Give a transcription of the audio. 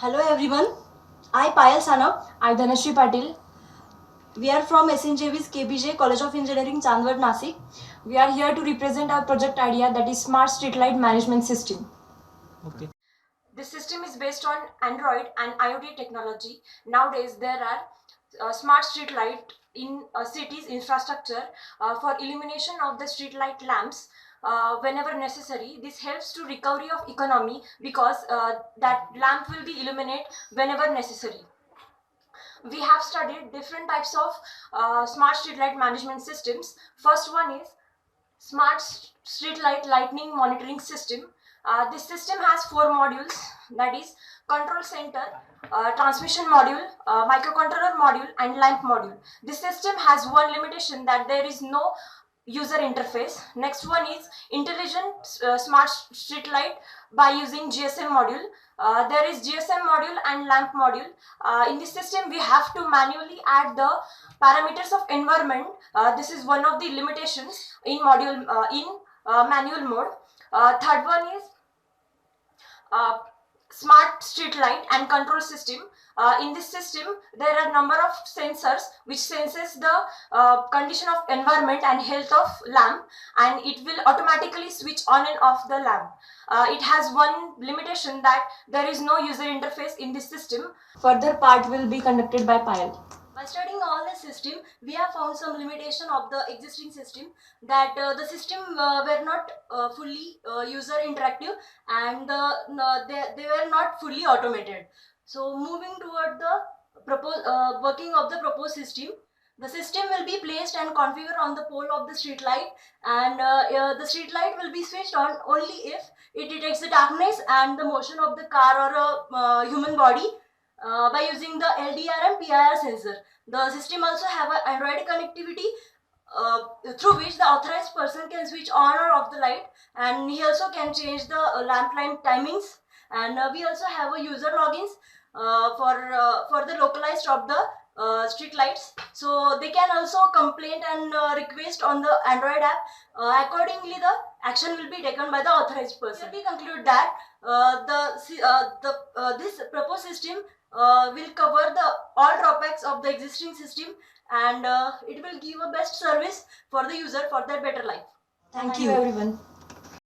Hello everyone, I Payal Sanap. I Dhanashree Patil. We are from SNJV's KBJ College of Engineering, Chandwad, Nasik. We are here to represent our project idea, that is Smart Streetlight Management System. Okay. This system is based on Android and IoT technology. Nowadays, there are smart street light in cities infrastructure for illumination of the street light lamps whenever necessary. This helps to recovery of economy because that lamp will be illuminate whenever necessary. We have studied different types of smart street light management systems. First one is smart street lightning monitoring system. This system has four modules, that is control center, transmission module, microcontroller module and lamp module. This system has one limitation, that there is no user interface. Next one is intelligent smart street light by using GSM module. There is GSM module and lamp module. In this system we have to manually add the parameters of environment. This is one of the limitations in manual mode. Third one is smart street light and control system. In this system there are number of sensors which senses the condition of environment and health of lamp, and it will automatically switch on and off the lamp. It has one limitation, that there is no user interface in this system. Further part will be conducted by Payal. By studying all the system, we have found some limitation of the existing system, that the system were not fully user interactive, and they were not fully automated. So moving toward the working of the proposed system, the system will be placed and configured on the pole of the street light, and the street light will be switched on only if it detects the darkness and the motion of the car or a human body by using the LDR and PIR sensor. The system also have an Android connectivity through which the authorized person can switch on or off the light, and he also can change the lamp light timings. And we also have a user logins for the localized of the street lights, so they can also complain and request on the Android app. Accordingly the action will be taken by the authorized person. We conclude that this proposed system will cover the all drawbacks of the existing system, and it will give a best service for the user for their better life. Thank you everyone.